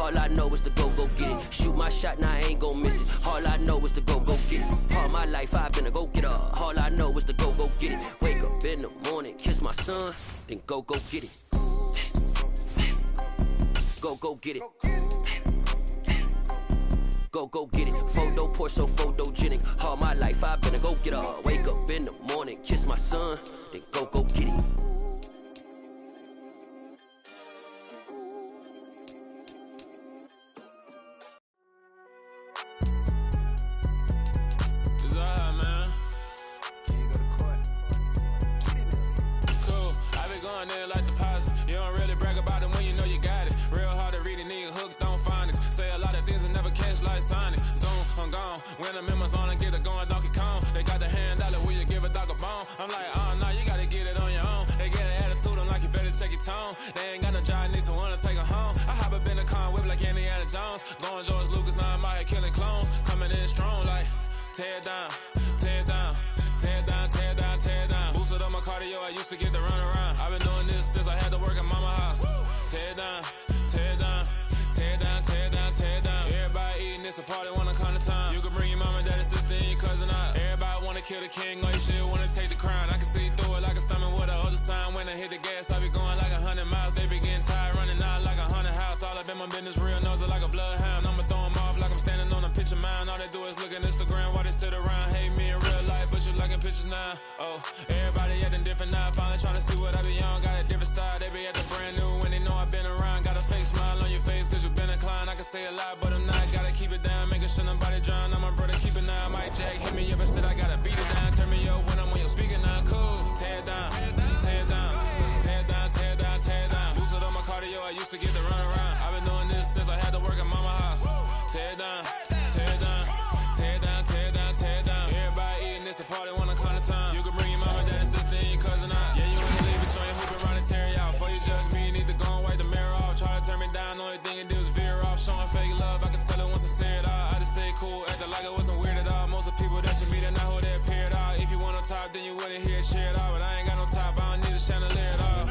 All I know is to go get it. Shoot my shot, now I ain't gon' miss it. All I know is to go get it. All my life I've been a go-getter. All I know is to go get it. Wake up in the morning, kiss my son, then go get it. Go get it. Go get it. Photo poor, so photogenic. All my life I've been a go-getter. Wake up in the morning, kiss my son, then go get it. When the members on and get it going Donkey Kong, they got the hand dollar, will you give a dog a bone? I'm like, oh no, you gotta get it on your own. They get an attitude, I'm like, you better check your tone. They ain't got no job, need someone to take her home. I hop up in the car, whip like Indiana Jones. Going George Lucas, now I'm out here killing clones. Coming in strong like, tear down, tear down, tear down, tear down, tear down. Boosted up my cardio, I used to get to run around. I've been doing this since I had to work at mama house. Tear down, tear down, tear down, tear down, tear down. Everybody eating, it's a party, wanna come to time. You can bring your mama, daddy, sister, and your cousin out. Everybody wanna kill the king, or you shit wanna take the crown. I can see through it like a stomach with a other sign. When I hit the gas, I be going like 100 miles. They be getting tired, running out like 100 house. All up in my business, real nose like a bloodhound. I'ma throw 'em off like I'm standing on a picture mound. All they do is look at Instagram while they sit around. Hate me in real life, but you liking pictures now. Oh, everybody acting different now. Finally trying to see what I be on. Got a different style, they be acting brand new when they know I've been around. Got a fake smile on your face, cause you been inclined. I can say a lot, but I'm not. Gotta keep it down, making sure nobody drown. I'm my brother, keep it now. Mike Jack hit me up and said I gotta beat it down. Turn me up when I'm on your speaker now. Cool, tear down, tear down, tear down, tear down, tear down. Boosted up my cardio, I used to get to run around. I've been doing this since I had to work at mama house. Tear down, tear down, tear down, tear down, tear down. Everybody eating, it's a party, wanna come to time. You can bring your mama, daddy, sister, and your cousin out. Yeah, you wanna leave it, you ain't hooping around and tear you out. Before you judge me, you need to go and wipe the mirror off. Try to turn me down, only thing you do is veer off. Showing fake love, I can tell it once I say it all. I just stay cool, acting like I wasn't weird at all. Most of the people that you meet are not who they appear at all. If you want on top, then you wouldn't hear it cheer at all. But I ain't got no top, I don't need a chandelier at all.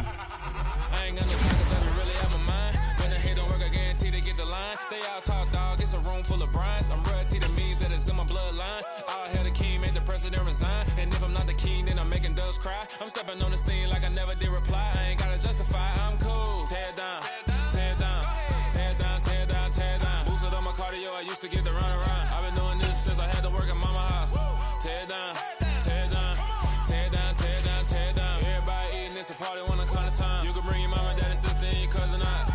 I ain't got no time, cause I don't really have my mind. When the hit don't work, I guarantee they get the line. They all talk, dog, it's a room full of brines. I'm royalty, that means that it's in my bloodline. All hail the king, made the president resign. And if I'm not the king, then I'm making doves cry. I'm stepping on the scene like I never did reply. I ain't gotta justify, I'm cool. Tear down, tear down, tear down, tear down, tear down. Boosted up my cardio, I used to get to run around. I've been doing this since I had to work at mama house. Tear down, tear down, tear down, tear down, tear down. Everybody eating, it's a party, wanna come to time. You can bring your mama, daddy, sister, and your cousin out.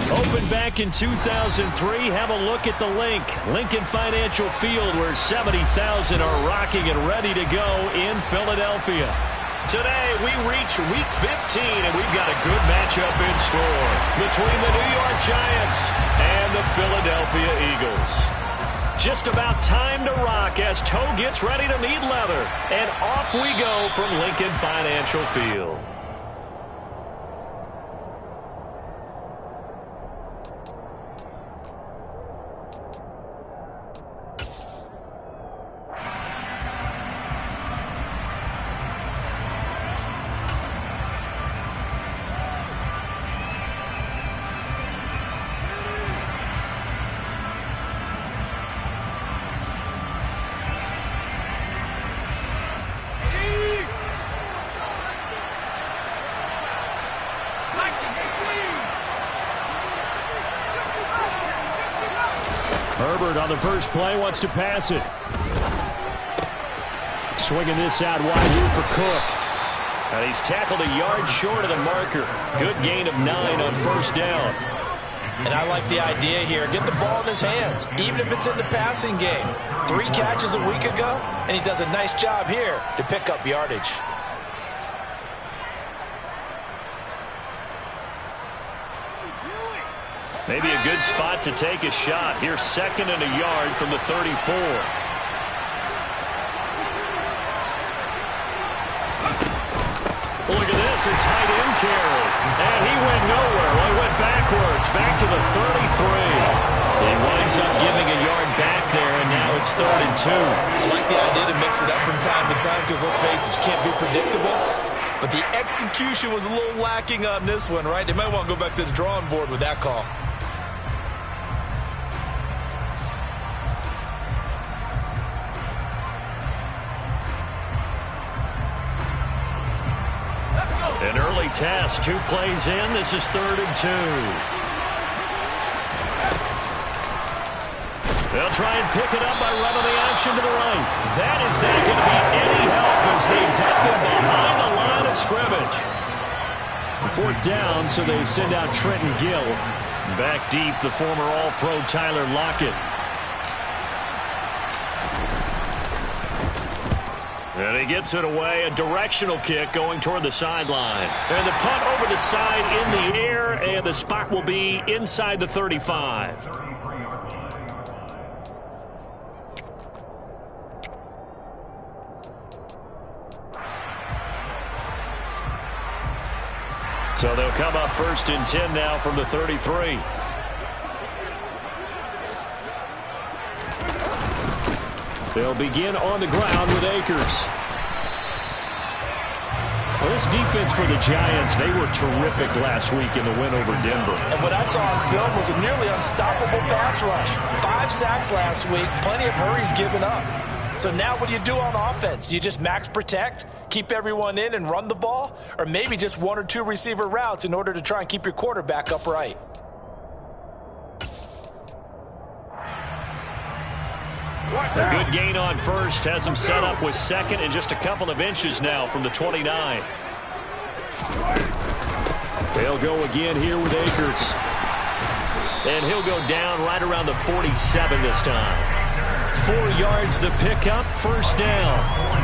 Opened back in 2003. Have a look at the link. Lincoln Financial Field, where 70,000 are rocking and ready to go in Philadelphia. Today, we reach Week 15, and we've got a good matchup in store between the New York Giants and the Philadelphia Eagles. Just about time to rock as toe gets ready to meet leather. And off we go from Lincoln Financial Field. Herbert on the first play wants to pass it. Swinging this out wide here for Cook. And he's tackled a yard short of the marker. Good gain of 9 on first down. And I like the idea here. Get the ball in his hands, even if it's in the passing game. 3 catches a week ago, and he does a nice job here to pick up yardage. Maybe a good spot to take a shot. Here's 2nd and a yard from the 34. Look at this, a tight end carry. And he went nowhere. Well, he went backwards, back to the 33. He winds up giving a yard back there, and now it's 3rd and 2. I like the idea to mix it up from time to time because, let's face it, you can't be predictable. But the execution was a little lacking on this one, right? They might want to go back to the drawing board with that call. An early test, 2 plays in. This is 3rd and 2. They'll try and pick it up by running the action to the right. That is not going to be any help as they duck them behind the line of scrimmage. 4th down, so they send out Trenton Gill. Back deep, the former All-Pro Tyler Lockett. And he gets it away, a directional kick going toward the sideline. And the punt over the side in the air, and the spot will be inside the 35. So they'll come up 1st and 10 now from the 33. They'll begin on the ground with Akers. Well, this defense for the Giants, they were terrific last week in the win over Denver. And what I saw on film was a nearly unstoppable pass rush. 5 sacks last week, plenty of hurries given up. So now what do you do on offense? You just max protect, keep everyone in and run the ball? Or maybe just 1 or 2 receiver routes in order to try and keep your quarterback upright? A good gain on first has him set up with 2nd and just a couple of inches now from the 29. They'll go again here with Akers. And he'll go down right around the 47 this time. 4 yards the pickup, 1st down.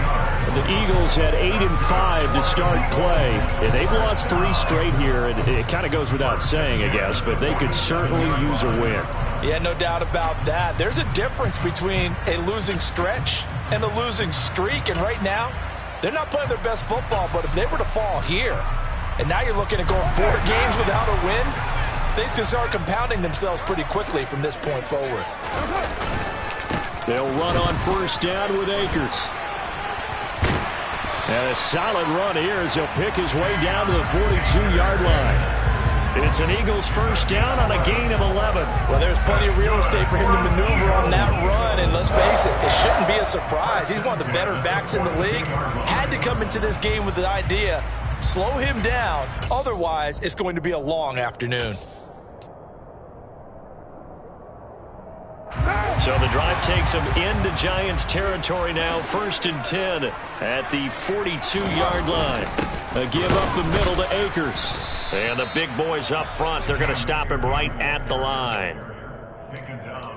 The Eagles had 8 and 5 to start play. And they've lost 3 straight here. And it kind of goes without saying, I guess, but they could certainly use a win. Yeah, no doubt about that. There's a difference between a losing stretch and a losing streak. And right now, they're not playing their best football. But if they were to fall here, and now you're looking at going 4 games without a win, things can start compounding themselves pretty quickly from this point forward. They'll run on 1st down with Akers. And a solid run here as he'll pick his way down to the 42-yard line. It's an Eagles 1st down on a gain of 11. Well, there's plenty of real estate for him to maneuver on that run, and let's face it shouldn't be a surprise. He's one of the better backs in the league. Had to come into this game with the idea, slow him down, otherwise it's going to be a long afternoon. So the drive takes him into Giants territory now, 1st and 10 at the 42-yard line. A give up the middle to Akers. And the big boys up front, they're going to stop him right at the line.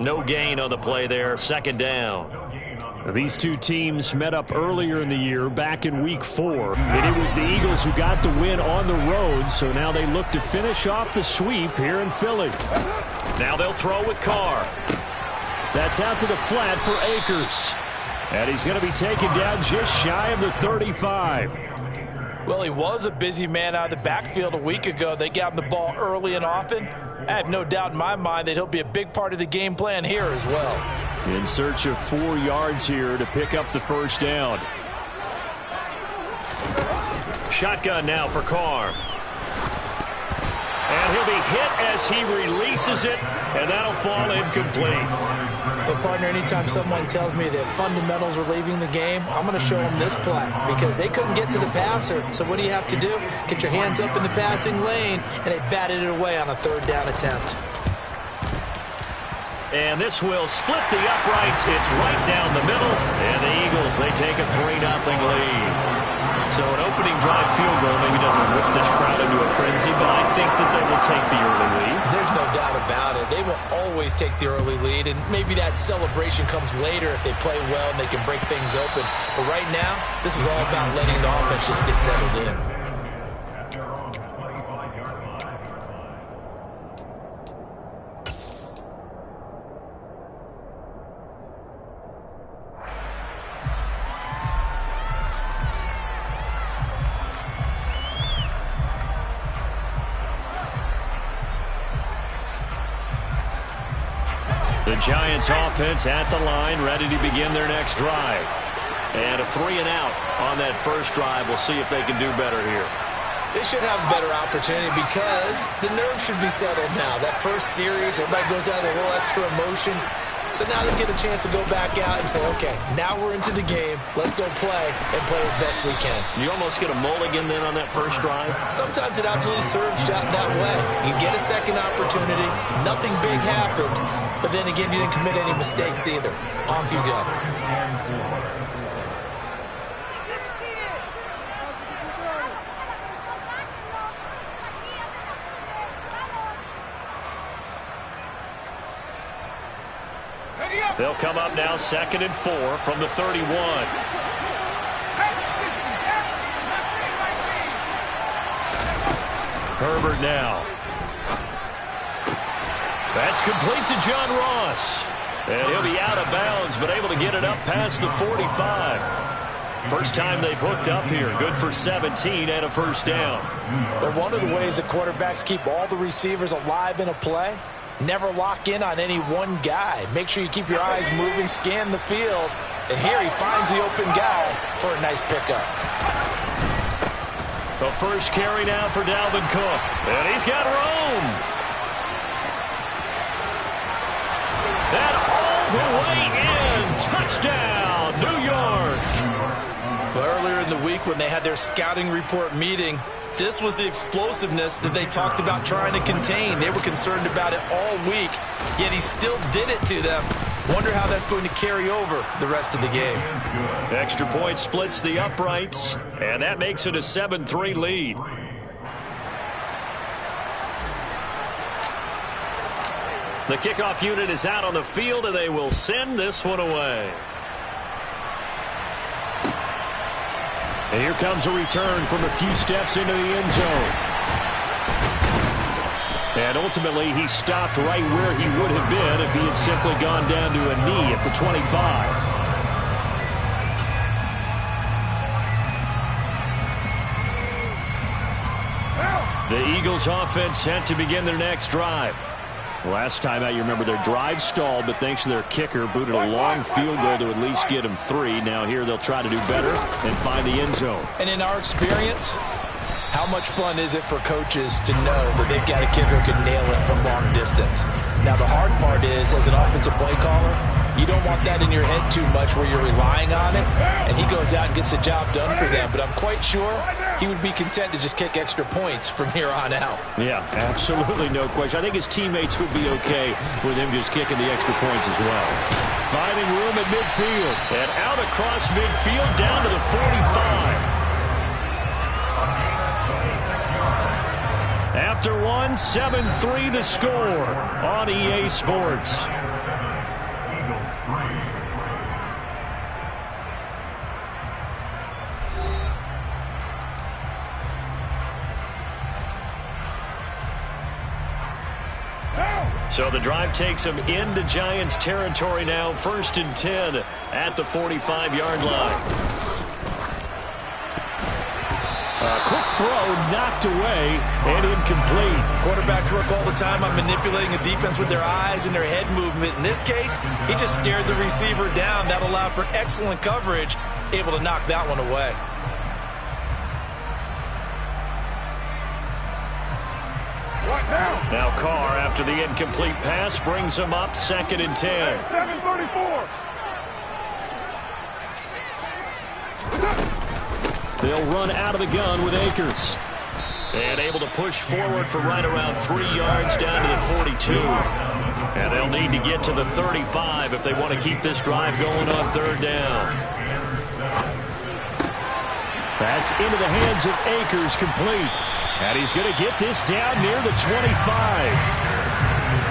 No gain on the play there, 2nd down. These two teams met up earlier in the year, back in Week 4. And it was the Eagles who got the win on the road, so now they look to finish off the sweep here in Philly. Now they'll throw with Carr. That's out to the flat for Akers. And he's going to be taken down just shy of the 35. Well, he was a busy man out of the backfield a week ago. They got him the ball early and often. I have no doubt in my mind that he'll be a big part of the game plan here as well. In search of 4 yards here to pick up the 1st down. Shotgun now for Carr. And he'll be hit as he releases it, and that'll fall incomplete. But, partner, anytime someone tells me that fundamentals are leaving the game, I'm going to show them this play because they couldn't get to the passer. So what do you have to do? Get your hands up in the passing lane, and they batted it away on a 3rd down attempt. And this will split the uprights. It's right down the middle. And the Eagles, they take a 3-0 lead. So an opening drive field goal maybe doesn't whip this crowd into a frenzy, but I think that they will take the early lead. There's no doubt about it. They will always take the early lead, and maybe that celebration comes later if they play well and they can break things open. But right now, this is all about letting the offense just get settled in. The Giants offense at the line, ready to begin their next drive. And a 3-and-out on that first drive. We'll see if they can do better here. They should have a better opportunity because the nerves should be settled now. That first series, everybody goes out with a little extra emotion. So now they get a chance to go back out and say, okay, now we're into the game. Let's go play and play as best we can. You almost get a mulligan then on that first drive? Sometimes it absolutely serves out that way. You get a second opportunity. Nothing big happened. But then again, you didn't commit any mistakes either. Off you go. They'll come up now 2nd and 4 from the 31. Herbert now. That's complete to John Ross. And he'll be out of bounds, but able to get it up past the 45. First time they've hooked up here. Good for 17 and a first down. But one of the ways that quarterbacks keep all the receivers alive in a play, never lock in on any one guy. Make sure you keep your eyes moving, scan the field. And here he finds the open guy for a nice pickup. The first carry now for Dalvin Cook. And he's got room. And all the way in. Touchdown, New York. Well, earlier in the week when they had their scouting report meeting, this was the explosiveness that they talked about trying to contain. They were concerned about it all week, yet he still did it to them. Wonder how that's going to carry over the rest of the game. Extra point splits the uprights, and that makes it a 7-3 lead. The kickoff unit is out on the field, and they will send this one away. And here comes a return from a few steps into the end zone. And ultimately, he stopped right where he would have been if he had simply gone down to a knee at the 25. The Eagles offense set to begin their next drive. Last time out, you remember their drive stalled, but thanks to their kicker, booted a long field goal to at least get them 3. Now here they'll try to do better and find the end zone. And in our experience, how much fun is it for coaches to know that they've got a kicker who can nail it from long distance? Now the hard part is, as an offensive play caller, you don't want that in your head too much where you're relying on it, and he goes out and gets the job done for them. But I'm quite sure he would be content to just kick extra points from here on out. Yeah, absolutely no question. I think his teammates would be okay with him just kicking the extra points as well. Finding room at midfield, and out across midfield down to the 45. After one, 7-3 the score on EA Sports. So the drive takes them into Giants territory now. 1st and 10 at the 45-yard line. A quick throw knocked away and incomplete. Quarterbacks work all the time on manipulating a defense with their eyes and their head movement. In this case, he just stared the receiver down. That allowed for excellent coverage, able to knock that one away. Now Carr, after the incomplete pass, brings him up 2nd and 10. 7:34. They'll run out of the gun with Akers. And able to push forward for right around 3 yards down to the 42. And they'll need to get to the 35 if they want to keep this drive going on third down. That's into the hands of Akers, complete. And he's going to get this down near the 25.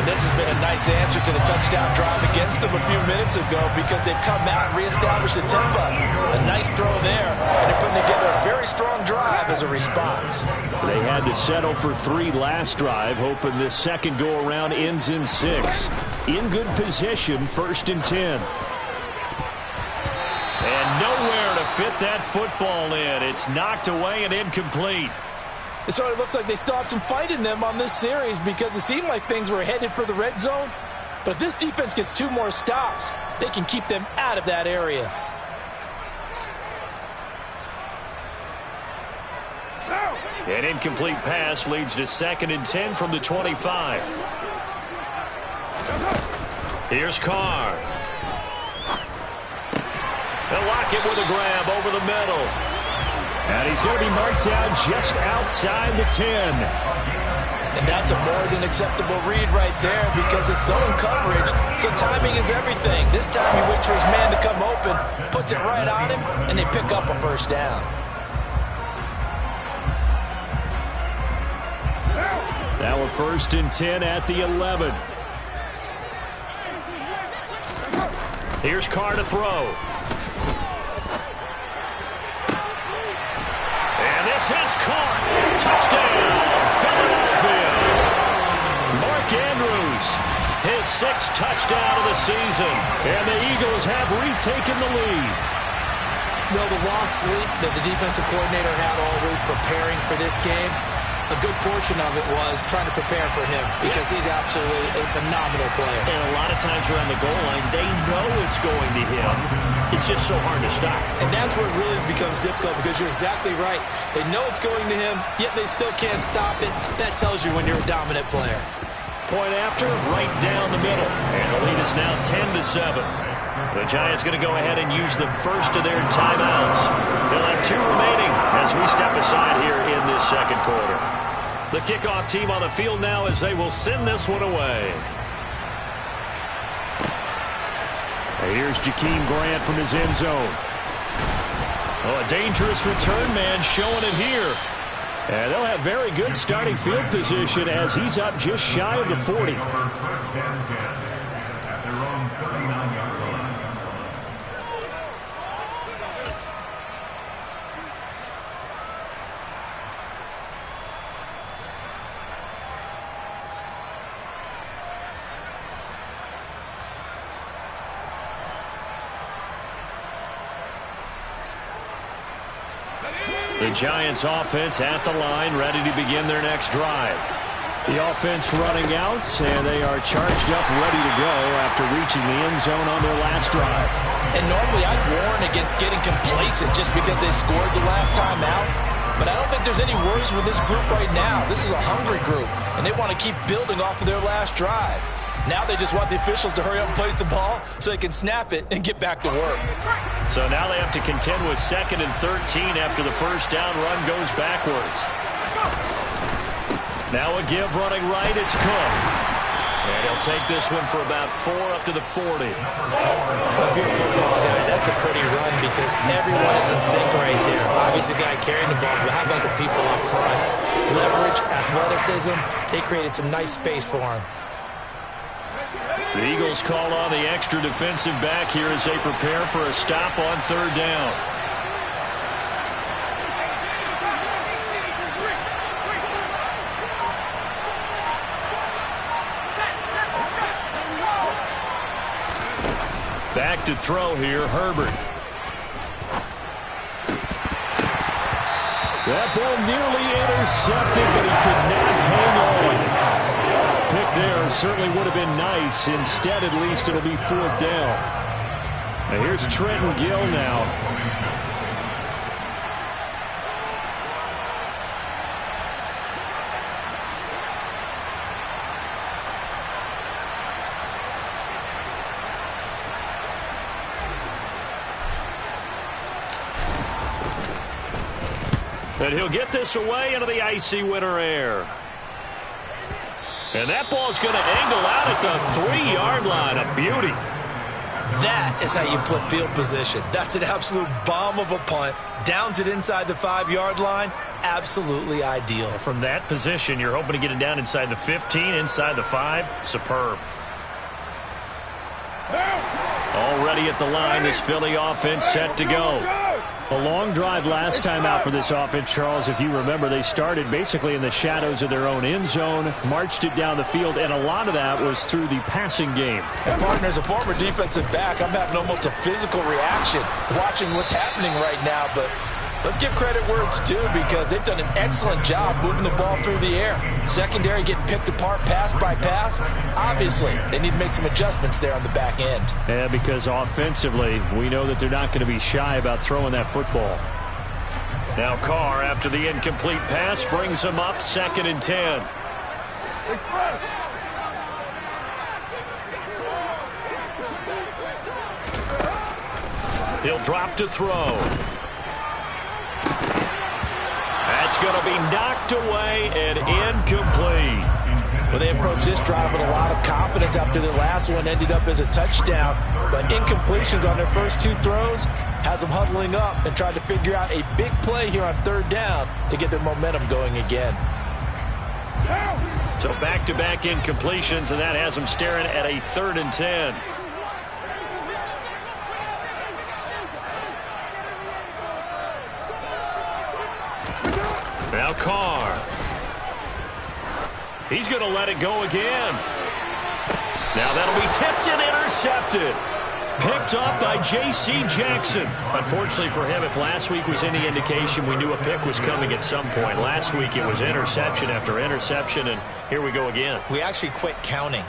This has been a nice answer to the touchdown drive against them a few minutes ago because they've come out and reestablished the tempo. A nice throw there, and they're putting together a very strong drive as a response. They had to settle for 3 last drive, hoping this second go-around ends in 6. In good position, 1st and 10. And nowhere to fit that football in. It's knocked away and incomplete. So it looks like they still have some fight in them on this series because it seemed like things were headed for the red zone. But if this defense gets 2 more stops, they can keep them out of that area. An incomplete pass leads to 2nd and 10 from the 25. Here's Carr. They'll lock it with a grab over the middle. And he's going to be marked down just outside the 10. And that's a more than acceptable read right there because it's zone coverage, so timing is everything. This time he waits for his man to come open, puts it right on him, and they pick up a 1st down. Now a 1st and 10 at the 11. Here's Carr to throw. This is caught. Touchdown, Philadelphia. Mark Andrews, his 6th touchdown of the season. And the Eagles have retaken the lead. Well, the lost sleep that the defensive coordinator had all week preparing for this game, a good portion of it was trying to prepare for him because he's absolutely a phenomenal player. And a lot of times around the goal line, they know it's going to him. It's just so hard to stop. And that's where it really becomes difficult because you're exactly right. They know it's going to him, yet they still can't stop it. That tells you when you're a dominant player. Point after, right down the middle. And the lead is now 10-7. The Giants going to go ahead and use the first of their timeouts. They'll have 2 remaining as we step aside here in this second quarter. The kickoff team on the field now as they will send this one away. Here's Jakeem Grant from his end zone. Oh, a dangerous return man showing it here. And they'll have very good starting field position as he's up just shy of the 40. The Giants offense at the line, ready to begin their next drive. The offense running out, and they are charged up, ready to go after reaching the end zone on their last drive. And normally I'd warn against getting complacent just because they scored the last time out. But I don't think there's any worries with this group right now. This is a hungry group, and they want to keep building off of their last drive. Now they just want the officials to hurry up and place the ball so they can snap it and get back to work. So now they have to contend with 2nd and 13 after the first down run goes backwards. Now a give running right, it's Cook. And he'll take this one for about 4 up to the 40. Well, if you're a football guy, that's a pretty run because everyone is in sync right there. Obviously the guy carrying the ball, but how about the people up front? Leverage, athleticism, they created some nice space for him. The Eagles call on the extra defensive back here as they prepare for a stop on 3rd down. Back to throw here, Herbert. That ball nearly intercepted, but he could not hang on. Pick there certainly would have been nice. Instead, at least, it'll be 4th down. Now here's Trenton Gill now. And he'll get this away into the icy winter air. And that ball's going to angle out at the 3-yard line. A beauty. That is how you flip field position. That's an absolute bomb of a punt. Downs it inside the 5-yard line. Absolutely ideal. From that position, you're hoping to get it down inside the 15, inside the 5. Superb. Already at the line, this Philly offense set to go. A long drive last time out for this offense, Charles. If you remember, they started basically in the shadows of their own end zone, marched it down the field, and a lot of that was through the passing game. And partner, as a former defensive back, I'm having almost a physical reaction watching what's happening right now, but let's give credit where it's due because they've done an excellent job moving the ball through the air. Secondary getting picked apart pass by pass. Obviously, they need to make some adjustments there on the back end. Yeah, because offensively, we know that they're not going to be shy about throwing that football. Now Carr, after the incomplete pass, brings him up 2nd and 10. He'll drop to throw. That's going to be knocked away and incomplete. Well, they approached this drive with a lot of confidence after their last one ended up as a touchdown. But incompletions on their first 2 throws has them huddling up and trying to figure out a big play here on 3rd down to get their momentum going again. So back-to-back incompletions, and that has them staring at a 3rd and 10. Now Carr. He's going to let it go again. Now that'll be tipped and intercepted. Picked up by J.C. Jackson. Unfortunately for him, if last week was any indication, we knew a pick was coming at some point. Last week it was interception after interception, and here we go again. We actually quit counting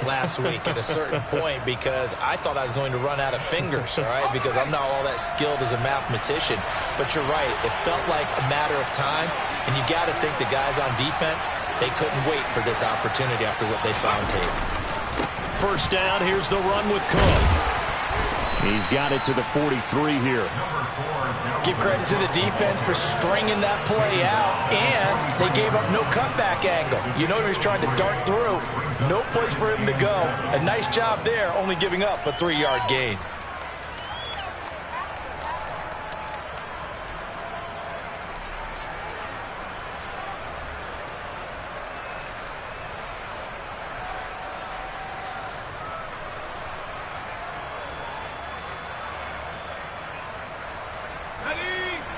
last week at a certain point because I thought I was going to run out of fingers, all right, because I'm not all that skilled as a mathematician. But you're right. It felt like a matter of time, and you got to think the guys on defense, they couldn't wait for this opportunity after what they saw on tape. First down, here's the run with Cook. He's got it to the 43 here. Give credit to the defense for stringing that play out, and they gave up no cutback angle. You know he was trying to dart through. No place for him to go. A nice job there, only giving up a 3-yard gain.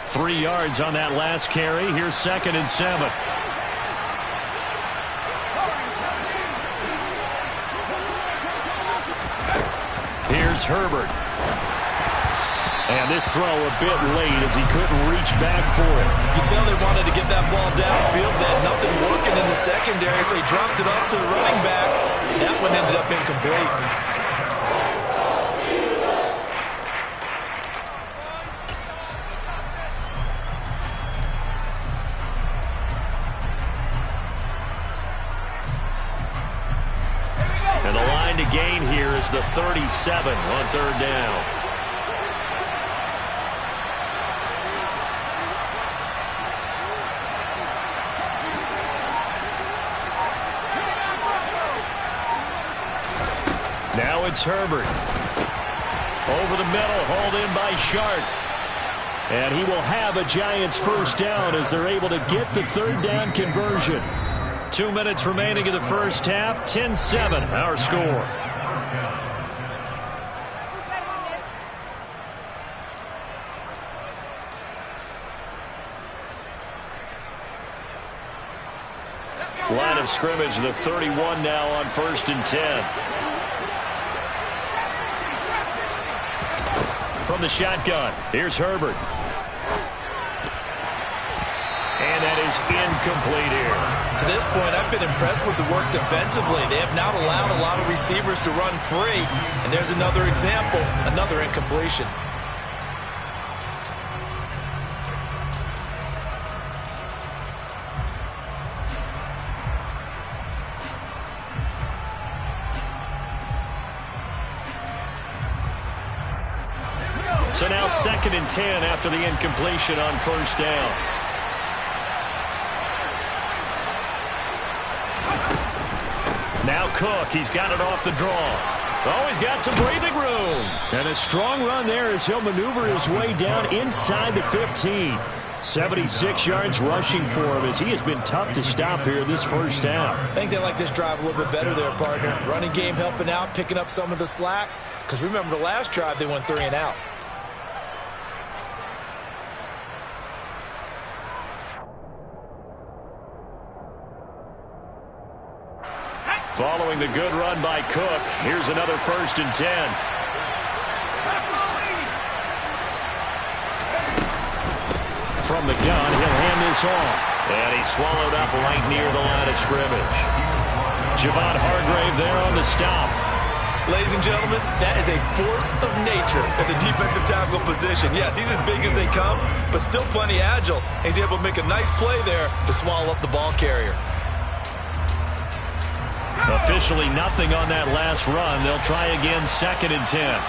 Three yards on that last carry. Here's 2nd and 7. Here's Herbert. And this throw a bit late as he couldn't reach back for it. You can tell they wanted to get that ball downfield. They had nothing working in the secondary, so he dropped it off to the running back. That one ended up incomplete. And the line to gain here is the 37 on 3rd down. Now it's Herbert. Over the middle, hauled in by Sharp. And he will have a Giants first down as they're able to get the 3rd down conversion. 2 minutes remaining in the first half. 10-7 our score. Line of scrimmage, the 31 now on 1st and 10. From the shotgun, here's Herbert. And that is incomplete here. To this point, I've been impressed with the work defensively. They have not allowed a lot of receivers to run free. And there's another example, another incompletion. So now 2nd and 10 after the incompletion on 1st down. Cook. He's got it off the draw. Oh, he's got some breathing room. And a strong run there as he'll maneuver his way down inside the 15. 76 yards rushing for him as he has been tough to stop here this first half. I think they like this drive a little bit better there, partner. Running game helping out, picking up some of the slack. Because remember the last drive, they went 3 and out. Following the good run by Cook, here's another 1st and 10. From the gun, he'll hand this off. And he's swallowed up right near the line of scrimmage. Javon Hargrave there on the stop. Ladies and gentlemen, that is a force of nature at the defensive tackle position. Yes, he's as big as they come, but still plenty agile. He's able to make a nice play there to swallow up the ball carrier. Officially nothing on that last run. They'll try again 2nd and 10.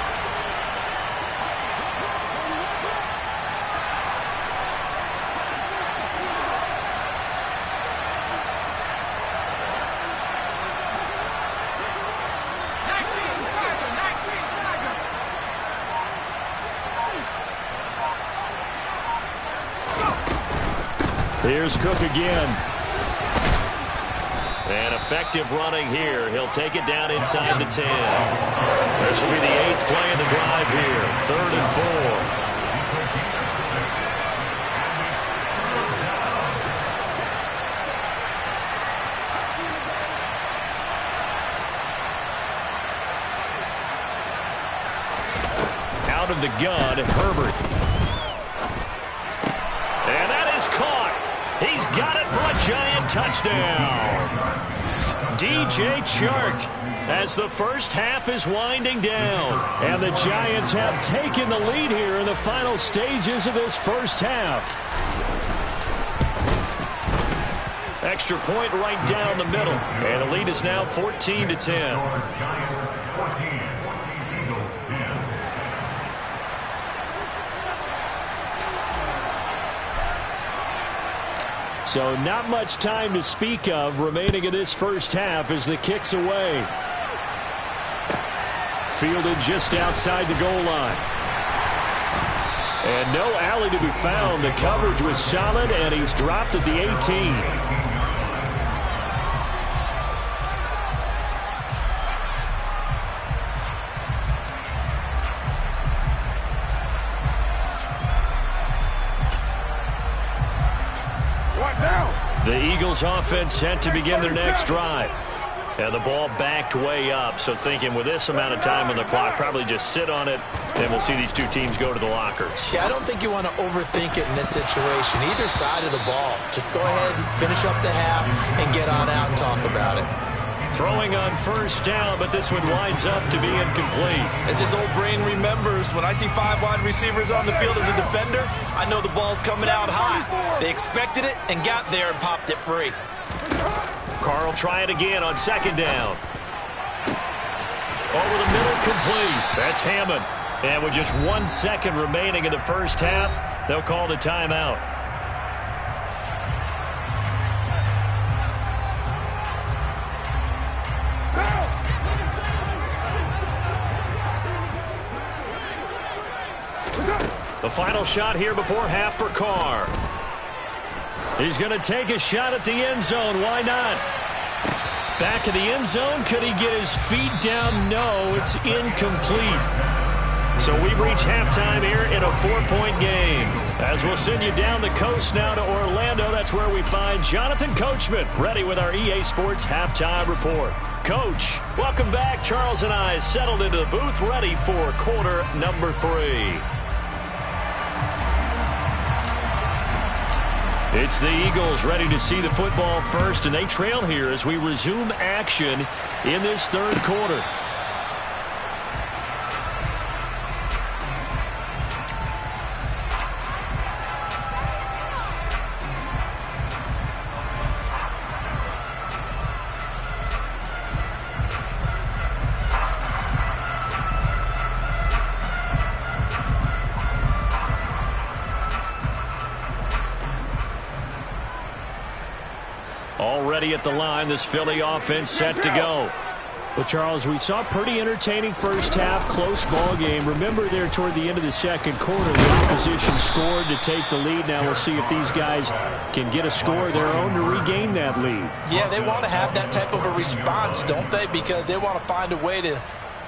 Here's Cook again. And effective running here. He'll take it down inside the 10. This will be the 8th play of the drive here. 3rd and 4. Out of the gun, Herbert. And that is caught. He's got it for a giant touchdown. DJ Chark as the first half is winding down. And the Giants have taken the lead here in the final stages of this first half. Extra point right down the middle. And the lead is now 14-10. So not much time to speak of remaining in this first half as the kick's away. Fielded just outside the goal line. And no alley to be found. The coverage was solid, and he's dropped at the 18. The Eagles offense set to begin their next drive. And the ball backed way up, so thinking with this amount of time on the clock, probably just sit on it, and we'll see these two teams go to the lockers. Yeah, I don't think you want to overthink it in this situation. Either side of the ball. Just go ahead and finish up the half and get on out and talk about it. Throwing on 1st down, but this one winds up to be incomplete. As his old brain remembers, when I see 5 wide receivers on the field as a defender, I know the ball's coming out hot. They expected it and got there and popped it free. Carl try it again on 2nd down. Over the middle, complete. That's Hammond. And with just 1 second remaining in the first half, they'll call the timeout. The final shot here before half for Carr. He's going to take a shot at the end zone. Why not? Back of the end zone. Could he get his feet down? No, it's incomplete. So we've reached halftime here in a 4-point game. As we'll send you down the coast now to Orlando, that's where we find Jonathan Coachman, ready with our EA Sports Halftime Report. Coach, welcome back. Charles and I settled into the booth, ready for quarter number 3. It's the Eagles ready to see the football first, and they trail here as we resume action in this 3rd quarter. Already at the line, this Philly offense set to go. Well, Charles, we saw a pretty entertaining first half, close ball game. Remember there toward the end of the second quarter, the opposition scored to take the lead. Now we'll see if these guys can get a score of their own to regain that lead. Yeah, they want to have that type of a response, don't they? Because they want to find a way to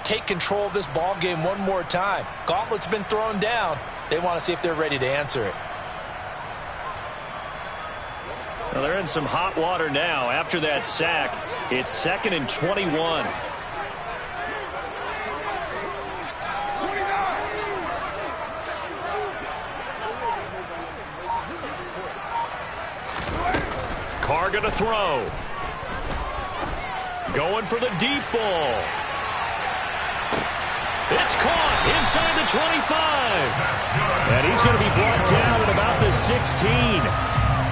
take control of this ball game one more time. Gauntlet's been thrown down. They want to see if they're ready to answer it. Well, they're in some hot water now. After that sack, it's 2nd and 21. Carr going to throw. Going for the deep ball. It's caught inside the 25. And he's going to be brought down at about the 16.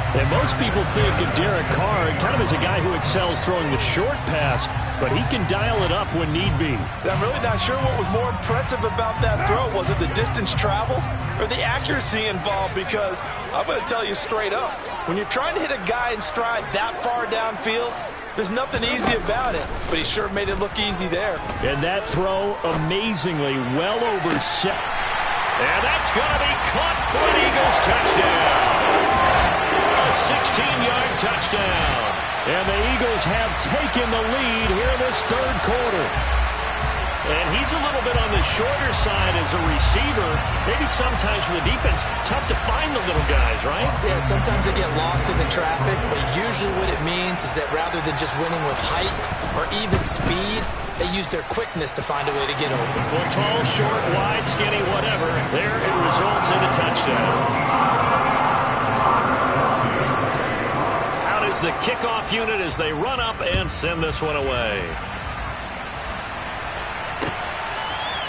And most people think of Derek Carr kind of as a guy who excels throwing the short pass, but he can dial it up when need be. I'm really not sure what was more impressive about that throw. Was it the distance travel or the accuracy involved? Because I'm going to tell you straight up, when you're trying to hit a guy in stride that far downfield, there's nothing easy about it, but he sure made it look easy there. And that throw, amazingly, well over set. And that's going to be caught for an Eagles touchdown. A 16-yard touchdown. And the Eagles have taken the lead here in this third quarter. And he's a little bit on the shorter side as a receiver. Maybe sometimes for the defense, tough to find the little guys, right? Yeah, sometimes they get lost in the traffic, but usually what it means is that rather than just winning with height or even speed, they use their quickness to find a way to get open. Well, tall, short, wide, skinny, whatever. There it results in a touchdown. Out is the kickoff unit as they run up and send this one away.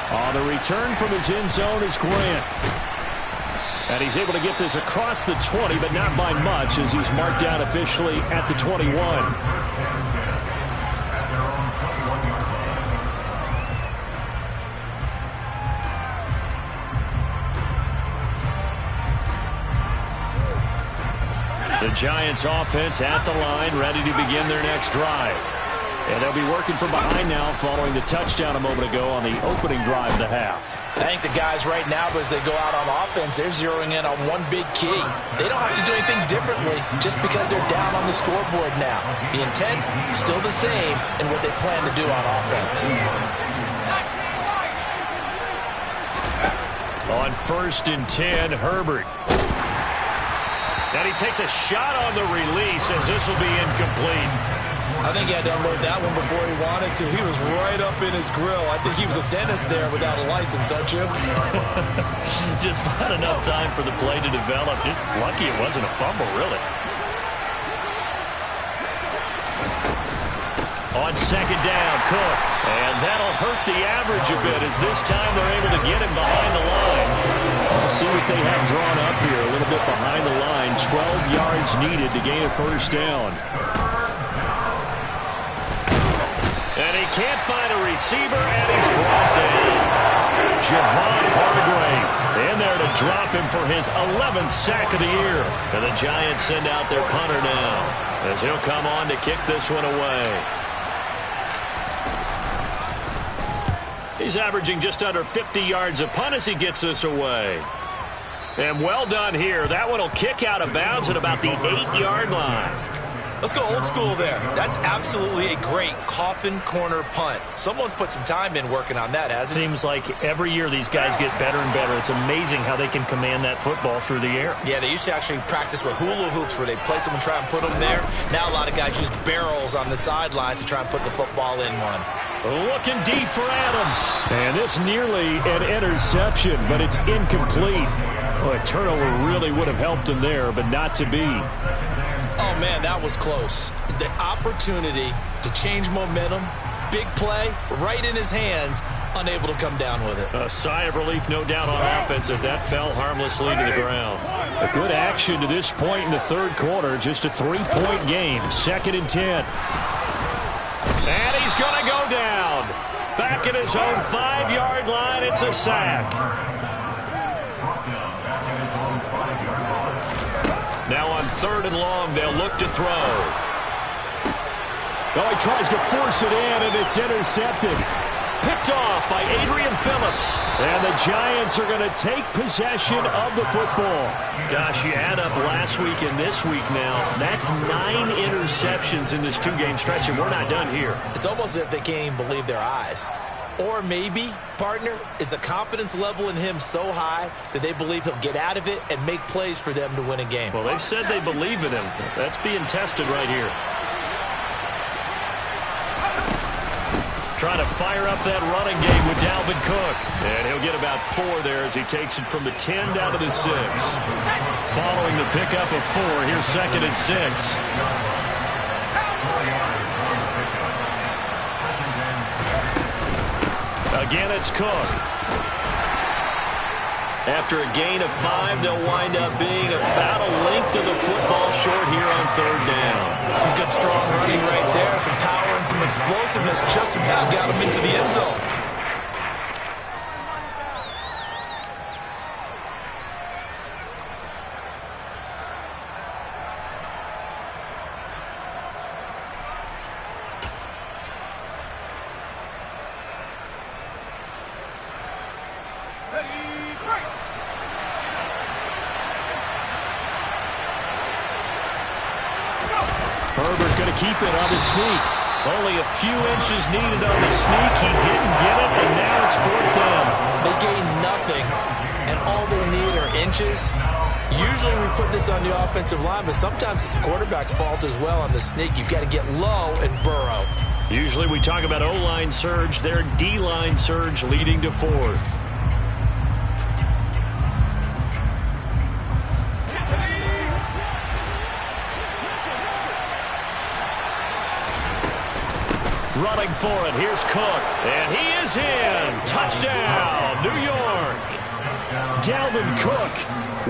On the return from his end zone is Grant. And he's able to get this across the 20, but not by much as he's marked down officially at the 21. The Giants offense at the line, ready to begin their next drive. And they'll be working from behind now following the touchdown a moment ago on the opening drive of the half. I think the guys right now, as they go out on offense, they're zeroing in on one big key. They don't have to do anything differently just because they're down on the scoreboard now. The intent, still the same in what they plan to do on offense. On 1st and 10, Herbert. And he takes a shot on the release as this will be incomplete. I think he had to unload that one before he wanted to. He was right up in his grill. I think he was a dentist there without a license, don't you? Just not enough time for the play to develop. Just lucky it wasn't a fumble, really. On 2nd down, Cook. And that'll hurt the average a bit as this time they're able to get him behind the line. We'll see what they have drawn up here. A little bit behind the line. 12 yards needed to gain a first down. And he can't find a receiver, and he's brought down. Javon Hargrave in there to drop him for his 11th sack of the year. And the Giants send out their punter now as he'll come on to kick this one away. He's averaging just under 50 yards a punt as he gets this away. And well done here. That one will kick out of bounds at about the 8-yard line. Let's go old school there. That's absolutely a great coffin corner punt. Someone's put some time in working on that, hasn't it? Seems like every year these guys get better and better. It's amazing how they can command that football through the air. Yeah, they used to actually practice with hula hoops where they place them and try and put them there. Now a lot of guys use barrels on the sidelines to try and put the football in one. Looking deep for Adams. And this nearly an interception, but it's incomplete. Well, a turnover really would have helped him there, but not to be. Oh, man, that was close. The opportunity to change momentum, big play, right in his hands, unable to come down with it. A sigh of relief, no doubt, on offense if that fell harmlessly to the ground. A good action to this point in the third quarter. Just a 3-point game. 2nd and 10. And he's going to go down. Back at his own 5-yard line. It's a sack. Now on 3rd and long, they'll look to throw. Oh, he tries to force it in, and it's intercepted. Picked off by Adrian Phillips. And the Giants are going to take possession of the football. Gosh, you add up last week and this week now. That's 9 interceptions in this 2-game stretch, and we're not done here. It's almost as if they can't even believe their eyes. Or maybe, partner, is the confidence level in him so high that they believe he'll get out of it and make plays for them to win a game. Well, they've said they believe in him. That's being tested right here. Trying to fire up that running game with Dalvin Cook. And he'll get about 4 there as he takes it from the 10 down to the 6. Following the pickup of 4, here's 2nd and 6. Again, it's Cook. After a gain of 5, they'll wind up being about a length of the football short here on 3rd down. Some good, strong running right there. Some power and some explosiveness just about got him into the end zone. Herbert going to keep it on the sneak. Only a few inches needed on the sneak. He didn't get it, and now it's 4th down. They gain nothing, and all they need are inches. Usually we put this on the offensive line, but sometimes it's the quarterback's fault as well on the sneak. You've got to get low and burrow. Usually we talk about O-line surge. Their D-line surge leading to 4th. Running for it. Here's Cook. And he is in. Touchdown, New York. Dalvin Cook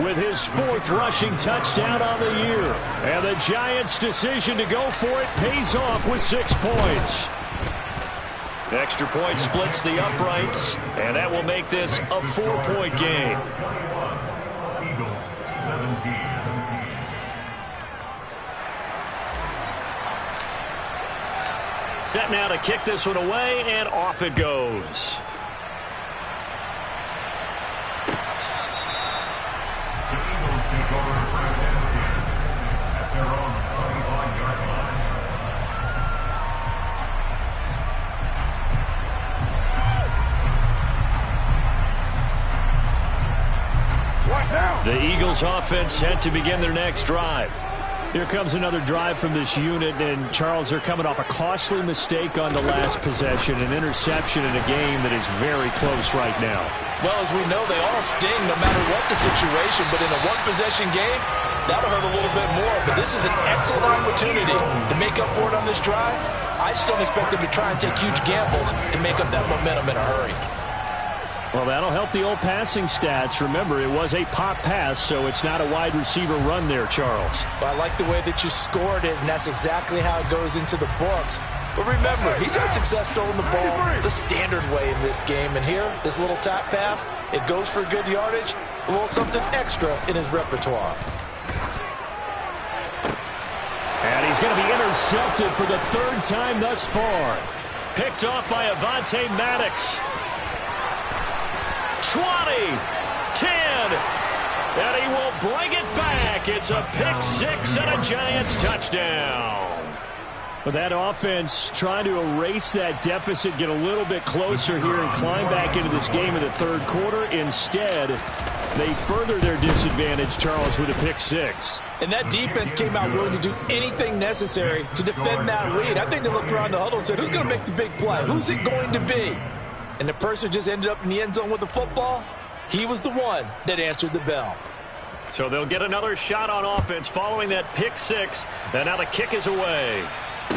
with his 4th rushing touchdown on the year. And the Giants' decision to go for it pays off with 6 points. Extra point splits the uprights, and that will make this a 4-point game. Eagles 17. Set now to kick this one away, and off it goes. The Eagles take over first and 10 at their own 25-yard line. What now? The Eagles offense set to begin their next drive. Here comes another drive from this unit, and Charles, they're coming off a costly mistake on the last possession, an interception in a game that is very close right now. Well, as we know, they all sting no matter what the situation, but in a one-possession game, that'll hurt a little bit more. But this is an excellent opportunity to make up for it on this drive. I just don't expect them to try and take huge gambles to make up that momentum in a hurry. Well, that'll help the old passing stats. Remember, it was a pop pass, so it's not a wide receiver run there, Charles. Well, I like the way that you scored it, and that's exactly how it goes into the books. But remember, he's had success throwing the ball the standard way in this game. And here, this little tap pass, it goes for good yardage, a little something extra in his repertoire. And he's going to be intercepted for the 3rd time thus far. Picked off by Avonte Maddox. 20, 10, and he will bring it back. It's a pick 6 and a Giants touchdown. But that offense trying to erase that deficit, get a little bit closer here and climb back into this game in the 3rd quarter. Instead, they further their disadvantage, Charles, with a pick 6. And that defense came out willing to do anything necessary to defend that lead. I think they looked around the huddle and said, who's going to make the big play? Who's it going to be? And the person just ended up in the end zone with the football. He was the one that answered the bell. So they'll get another shot on offense following that pick 6. And now the kick is away. The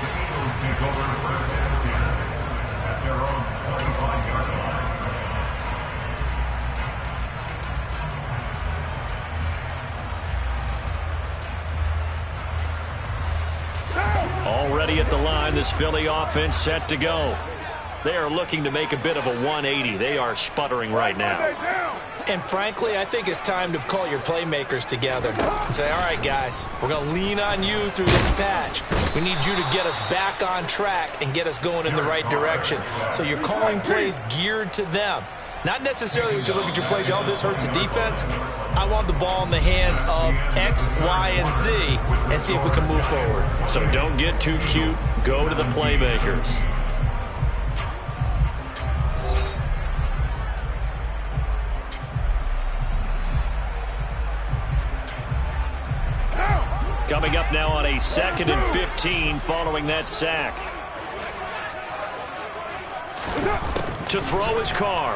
Eagles take over first and 10 at their own 25-yard line. Already at the line, this Philly offense set to go. They are looking to make a bit of a 180. They are sputtering right now. And frankly, I think it's time to call your playmakers together and say, all right, guys, we're going to lean on you through this patch. We need you to get us back on track and get us going in the right direction. So you're calling plays geared to them. Not necessarily when you look at your plays, oh, this hurts the defense. I want the ball in the hands of X, Y, and Z and see if we can move forward. So don't get too cute. Go to the playmakers. Coming up now on a 2nd and 15 following that sack. To throw his car.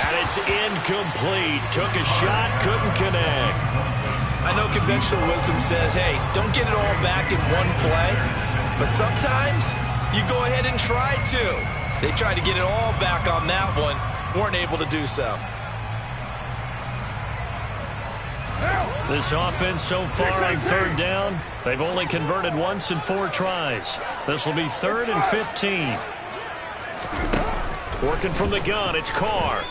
And it's incomplete. Took a shot, couldn't connect. I know conventional wisdom says, hey, don't get it all back in one play. But sometimes you go ahead and try to. They tried to get it all back on that one. Weren't able to do so. This offense so far on 3rd down, they've only converted once in 4 tries. This will be 3rd and 15. Working from the gun, it's Carr.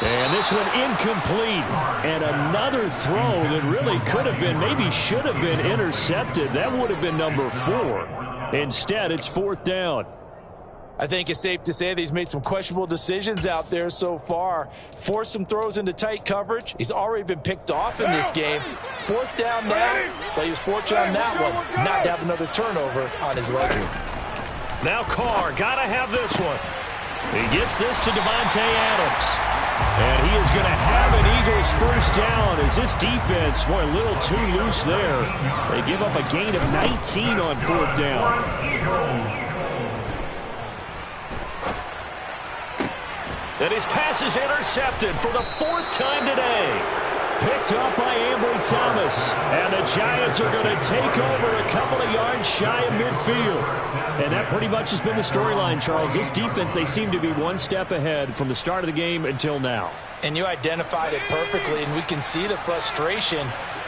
And this one incomplete. And another throw that really could have been, maybe should have been intercepted. That would have been number 4. Instead, it's 4th down. I think it's safe to say that he's made some questionable decisions out there so far. Forced some throws into tight coverage. He's already been picked off in this game. 4th down now, but he was fortunate on that one not to have another turnover on his ledger. Now Carr, gotta have this one. He gets this to Devontae Adams. And he is going to have an Eagles first down as this defense, boy, a little too loose there. They give up a gain of 19 on 4th down. And his pass is intercepted for the 4th time today. Picked up by Ambry Thomas. And the Giants are going to take over a couple of yards shy of midfield. And that pretty much has been the storyline, Charles. This defense, they seem to be one step ahead from the start of the game until now. And you identified it perfectly, and we can see the frustration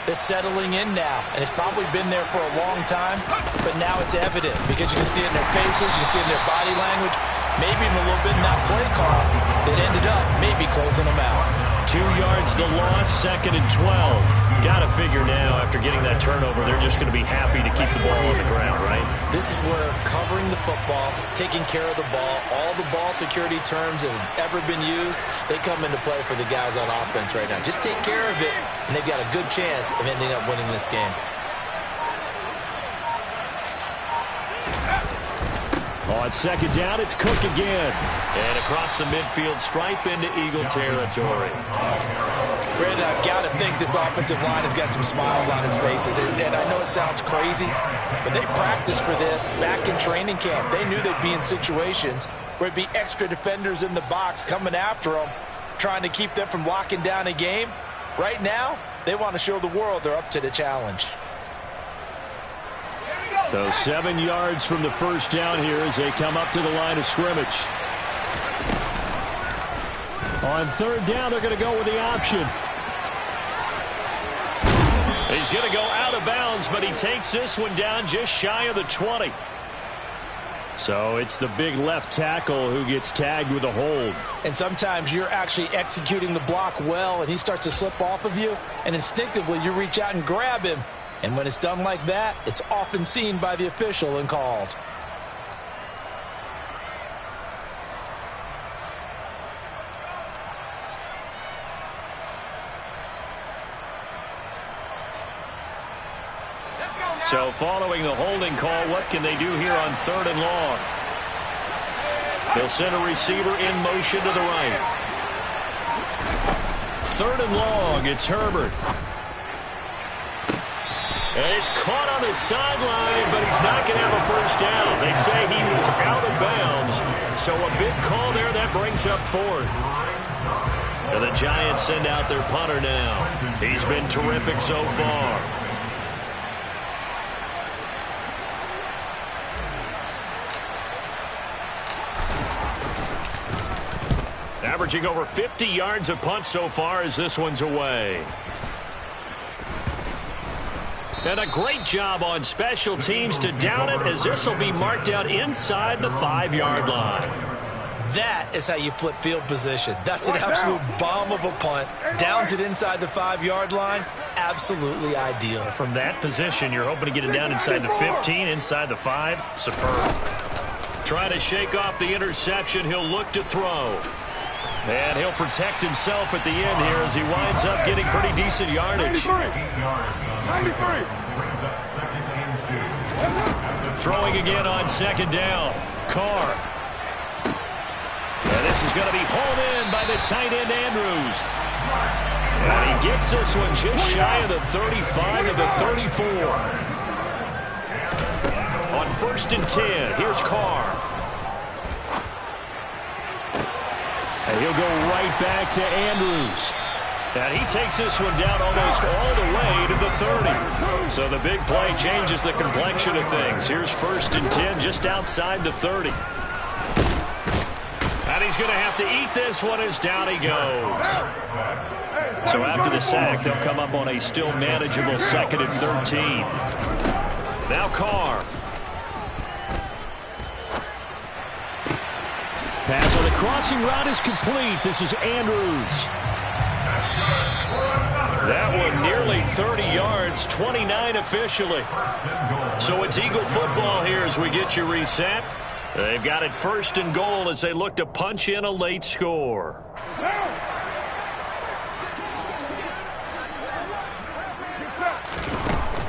that's settling in now. And it's probably been there for a long time, but now it's evident because you can see it in their faces, you can see it in their body language, maybe even a little bit in that play call that ended up maybe closing them out. 2 yards the loss, 2nd and 12. Got to figure now after getting that turnover, they're just going to be happy to keep the ball on the ground, right? This is where covering the football, taking care of the ball, all the ball security terms that have ever been used, they come into play for the guys on offense right now. Just take care of it, and they've got a good chance of ending up winning this game. On 2nd down, it's Cook again. And across the midfield stripe into Eagle territory. Brandon, I've got to think this offensive line has got some smiles on its faces. And I know it sounds crazy, but they practiced for this back in training camp. They knew they'd be in situations where it'd be extra defenders in the box coming after them, trying to keep them from locking down a game. Right now, they want to show the world they're up to the challenge. So 7 yards from the first down here as they come up to the line of scrimmage. On 3rd down, they're going to go with the option. He's going to go out of bounds, but he takes this one down just shy of the 20. So it's the big left tackle who gets tagged with a hold. And sometimes you're actually executing the block well, and he starts to slip off of you, and instinctively you reach out and grab him. And when it's done like that, it's often seen by the official and called. So following the holding call, what can they do here on 3rd and long? They'll send a receiver in motion to the right. 3rd and long, it's Herbert. And he's caught on the sideline, but he's not going to have a first down. They say he was out of bounds. So a big call there, that brings up 4th. And the Giants send out their punter now. He's been terrific so far. Averaging over 50 yards a punt so far as this one's away. And a great job on special teams to down it, as this will be marked out inside the 5-yard line. That is how you flip field position. That's an absolute bomb of a punt. Downs it inside the 5-yard line. Absolutely ideal. From that position, you're hoping to get it down inside the 15, inside the 5. Superb. Trying to shake off the interception. He'll look to throw. And he'll protect himself at the end here as he winds up getting pretty decent yardage. 93. Throwing again on second down. Carr. And this is going to be hauled in by the tight end Andrews. And he gets this one just shy of the 35 of the 34. On 1st and 10, here's Carr. And he'll go right back to Andrews. And he takes this one down almost all the way to the 30. So the big play changes the complexion of things. Here's 1st and 10 just outside the 30. And he's going to have to eat this one as down he goes. So after the sack, they'll come up on a still manageable 2nd and 13. Now Carr. Pass on the crossing route is complete. This is Andrews. That one nearly 30 yards, 29 officially. So it's Eagle football here as we get you reset. They've got it 1st and goal as they look to punch in a late score.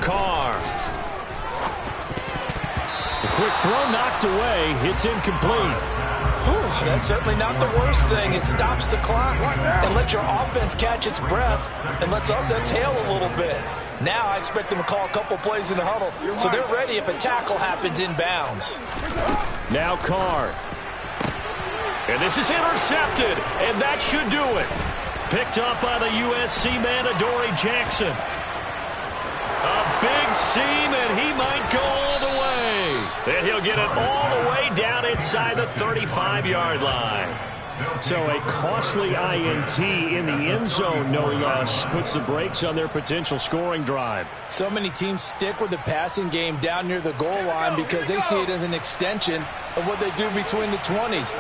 Carr. The quick throw knocked away. It's incomplete. That's certainly not the worst thing. It stops the clock and lets your offense catch its breath and lets us exhale a little bit. Now I expect them to call a couple plays in the huddle so they're ready if a tackle happens inbounds. Now Carr. And this is intercepted, and that should do it. Picked up by the USC man, Adoree Jackson. A big seam, and he might go all the way. And he'll get it all the way down inside the 35-yard line. So a costly INT in the end zone, no less, puts the brakes on their potential scoring drive. So many teams stick with the passing game down near the goal line because they see it as an extension of what they do between the 20s.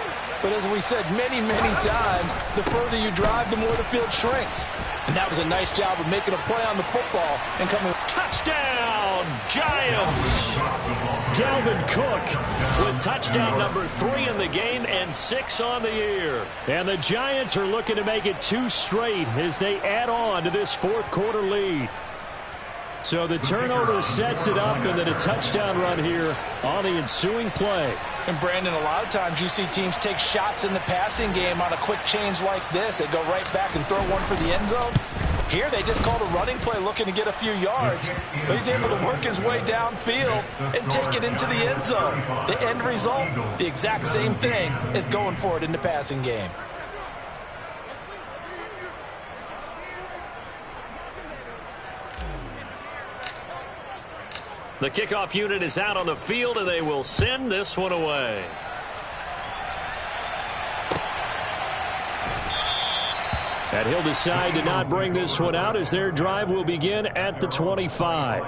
But as we said many, many times, the further you drive, the more the field shrinks. And that was a nice job of making a play on the football and coming. Touchdown, Giants! Dalvin Cook with touchdown number 3 in the game and 6 on the year. And the Giants are looking to make it 2 straight as they add on to this 4th quarter lead. So the turnover sets it up, and then a touchdown run here on the ensuing play. And Brandon, a lot of times you see teams take shots in the passing game on a quick change like this. They go right back and throw one for the end zone. Here they just called a running play looking to get a few yards. But he's able to work his way downfield and take it into the end zone. The end result, the exact same thing as going for it in the passing game. The kickoff unit is out on the field, and they will send this one away. And he'll decide to not bring this one out as their drive will begin at the 25.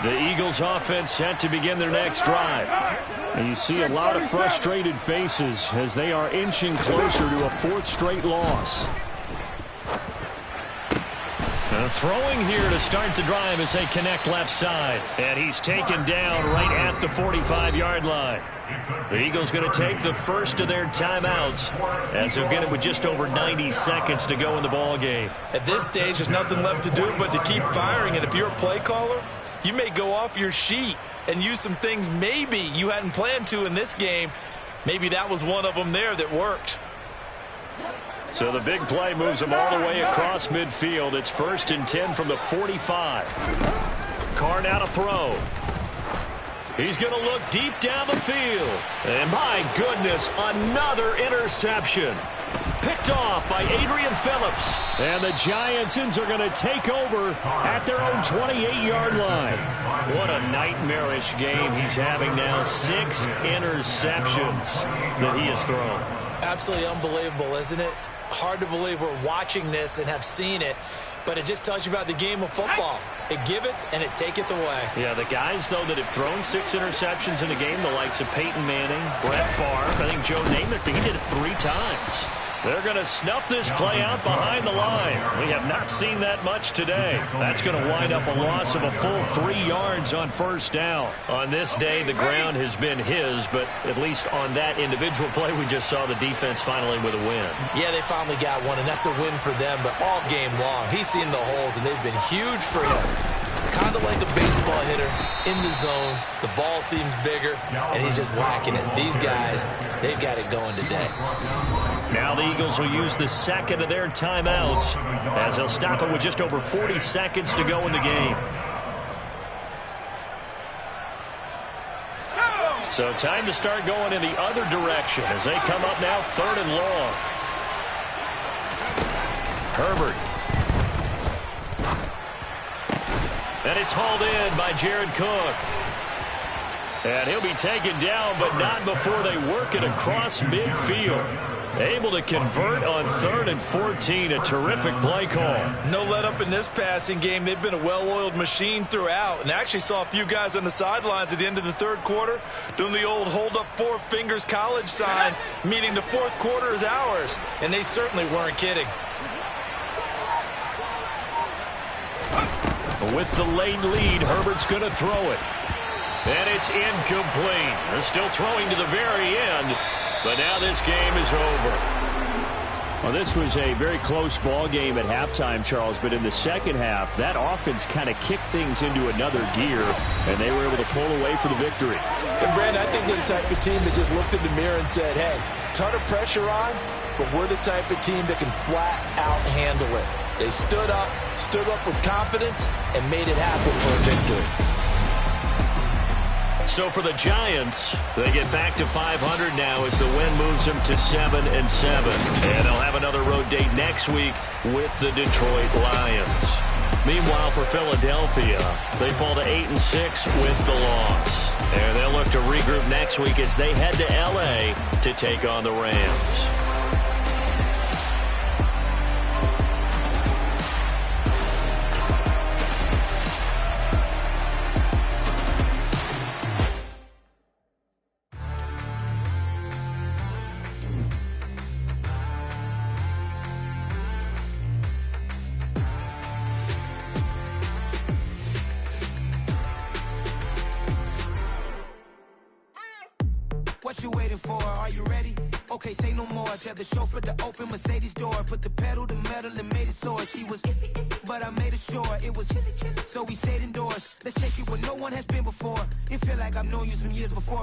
The Eagles offense set to begin their next drive. And you see a lot of frustrated faces as they are inching closer to a 4th straight loss. Throwing here to start the drive as they connect left side. And he's taken down right at the 45-yard line. The Eagles going to take the first of their timeouts as they'll get it with just over 90 seconds to go in the ball game. At this stage, there's nothing left to do but to keep firing. And if you're a play caller, you may go off your sheet and use some things maybe you hadn't planned to in this game. Maybe that was one of them there that worked. So the big play moves them all the way across midfield. It's 1st and 10 from the 45. Carr now to throw. He's going to look deep down the field. And my goodness, another interception. Picked off by Adrian Phillips. And the Giants are going to take over at their own 28-yard line. What a nightmarish game he's having now. 6 interceptions that he has thrown. Absolutely unbelievable, isn't it? Hard to believe we're watching this and have seen it, but it just tells you about the game of football. It giveth and it taketh away. Yeah, the guys, though, that have thrown 6 interceptions in a game, the likes of Peyton Manning, Brett Favre, I think Joe Namath, he did it 3 times. They're going to snuff this play out behind the line. We have not seen that much today. That's going to wind up a loss of a full 3 yards on first down. On this day, the ground has been his, but at least on that individual play, we just saw the defense finally with a win. Yeah, they finally got one, and that's a win for them, but all game long, he's seen the holes, and they've been huge for him. Kind of like a baseball hitter in the zone. The ball seems bigger, and he's just whacking it. These guys, they've got it going today. Now the Eagles will use the second of their timeouts as they'll stop it with just over 40 seconds to go in the game. So time to start going in the other direction as they come up now 3rd and long. Herbert. And it's hauled in by Jared Cook. And he'll be taken down, but not before they work it across midfield. Able to convert on 3rd and 14. A terrific play call. No let up in this passing game. They've been a well-oiled machine throughout, and actually saw a few guys on the sidelines at the end of the 3rd quarter doing the old hold up 4 fingers college sign, meaning the 4th quarter is ours, and they certainly weren't kidding. With the late lead, Herbert's going to throw it. And it's incomplete. They're still throwing to the very end, but now this game is over. Well, this was a very close ball game at halftime, Charles, but in the second half, that offense kind of kicked things into another gear, and they were able to pull away for the victory. And, Brandon, I think they're the type of team that just looked in the mirror and said, hey, ton of pressure on, but we're the type of team that can flat out handle it. They stood up with confidence, and made it happen for a victory. So for the Giants, they get back to 500 now as the win moves them to 7-7. And they'll have another road date next week with the Detroit Lions. Meanwhile, for Philadelphia, they fall to 8-6 with the loss. And they'll look to regroup next week as they head to L.A. to take on the Rams. What you waiting for? Are you ready? Okay, say no more. Tell the chauffeur to open Mercedes door. Put the pedal to metal and made it soar. She was, but I made it sure it was. So we stayed indoors. Let's take it where no one has been before. It feel like I've known you some years before.